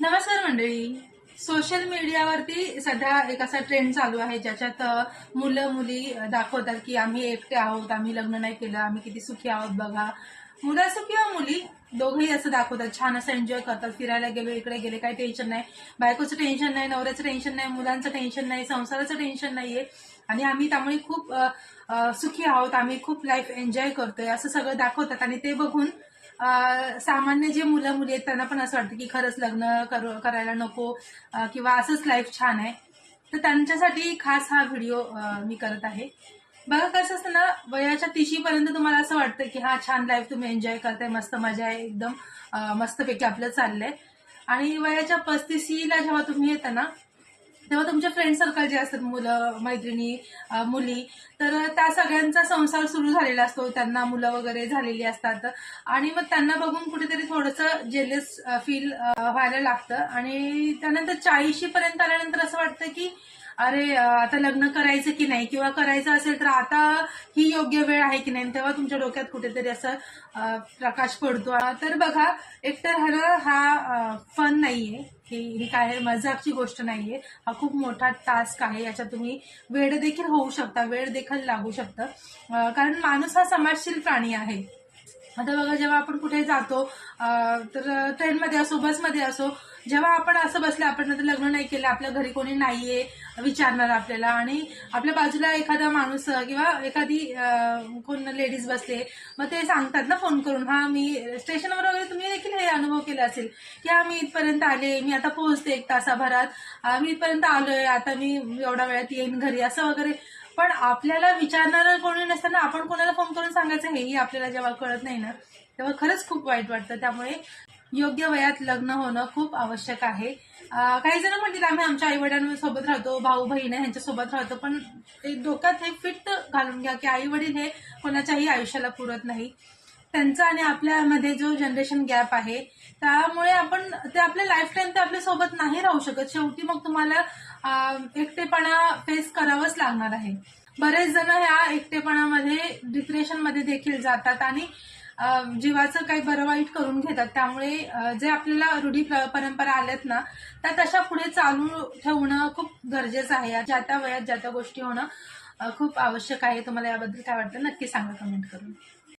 नमस्कार मंडळी. सोशल मीडियावरती सध्या एक असा ट्रेंड चालू आहे ज्याच्यात मुलं मुली दाखवतात की आम्ही एकटे आहोत, आम्ही लग्न नाही केलं, आम्ही किती सुखी आहोत बघा. मुलं असो किंवा मुली दोघंही असं दाखवतात, छान असं एन्जॉय करतात, फिरायला गेलो, इकडे गेले, काही टेन्शन नाही, बायकोचं टेन्शन नाही, नवऱ्याचं टेन्शन नाही, मुलांचं टेन्शन नाही, संसाराचं टेन्शन नाहीये आणि आम्ही त्यामुळे खूप सुखी आहोत, आम्ही खूप लाईफ एन्जॉय करतोय असं सगळं दाखवतात. आणि ते बघून सामान्य जे मुलं मुली आहेत त्यांना पण असं वाटतं की खरंच लग्न करायला नको किंवा असंच लाईफ छान आहे. तर त्यांच्यासाठी खास हा व्हिडिओ मी करत आहे. बघा कसं असतं ना, वयाच्या 30 पर्यंत तुम्हाला असं वाटतं की हा छान लाईफ तुम्ही एन्जॉय करताय, मस्त मजा आहे, एकदम मस्तपैकी आपलं चाललंय. आणि वयाच्या 35ला जेव्हा तुम्ही येता ना, तेव्हा तुमचे फ्रेंड सर्कल जे असतात, मुलं मैत्रिणी मुली, तर त्या सगळ्यांचा संसार सुरू झालेला असतो, त्यांना मुलं वगैरे झालेली असतात आणि मग त्यांना बघून कुठेतरी थोडंसं जेलस फील व्हायला लागतं. आणि त्यानंतर 40 पर्यंत आल्यानंतर असं वाटतं की अरे आता लग्न करायचं की नाही, किंवा करायचं असेल तर आता ही योग्य वेळ आहे की नाही. तेव्हा तुमच्या डोक्यात कुठेतरी असं प्रकाश पडतो. तर बघा, एकटं राहणं हा फन नाहीये, ही काय मजाकची गोष्ट नाहीये, हा खूप मोठा टास्क आहे. याच्यात तुम्ही वेळ देखील होऊ शकता, वेळ देखील लागू शकतं, कारण माणूस हा समाजशील प्राणी आहे. आता बघा, जेव्हा आपण कुठे जातो, तर ट्रेनमध्ये असो, बसमध्ये असो, जेव्हा आपण असं बसलं, आपण लग्न नाही केलं, आपल्या घरी कोणी नाहीये विचारणार आपल्याला, आणि आपल्या बाजूला एखादा माणूस किंवा एखादी कोण लेडीज बसले, मग ते सांगतात ना फोन करून, हा मी स्टेशनवर वगैरे, तुम्ही देखील हे अनुभव केला असेल की हा मी इथपर्यंत आले, मी आता पोहोचते 1 तासाभरात, मी इथपर्यंत आलोय, आता मी एवढ्या वेळात येईन घरी, असं वगैरे. पण आपल्याला विचारणारं कोणी नसताना आपण कोणाला फोन करून सांगायचं, हेही आपल्याला जेव्हा कळत नाही ना, तेव्हा खरंच खूप वाईट वाटतं. त्यामुळे योग्य वयात लग्न होणं खूप आवश्यक आहे. काही जण म्हणतील आम्ही आमच्या आई वडिलांसोबत राहतो, भाऊ बहीण ह्यांच्यासोबत राहतो, पण ते डोक्यात हे फिट घालून घ्या की आई वडील हे कोणाच्याही आयुष्याला पुरत नाही. त्यांचा आणि आपल्यामध्ये जो जनरेशन गॅप आहे, त्यामुळे आपण ते आपल्या लाईफ टाईम ते आपल्या सोबत नाही राहू शकत. शेवटी मग तुम्हाला एकटेपणा फेस करावंच लागणार आहे. बरेच जण ह्या एकटेपणामध्ये डिप्रेशनमध्ये देखील जातात आणि जीवाचं काही बरं वाईट करून घेतात. त्यामुळे जे आपल्याला रूढी परंपरा आल्यात ना, त्या तशा पुढे चालू ठेवणं खूप गरजेचं आहे. ज्या त्या वयात ज्या त्या गोष्टी होणं खूप आवश्यक आहे. तुम्हाला याबद्दल काय वाटतं नक्की सांगा कमेंट करून.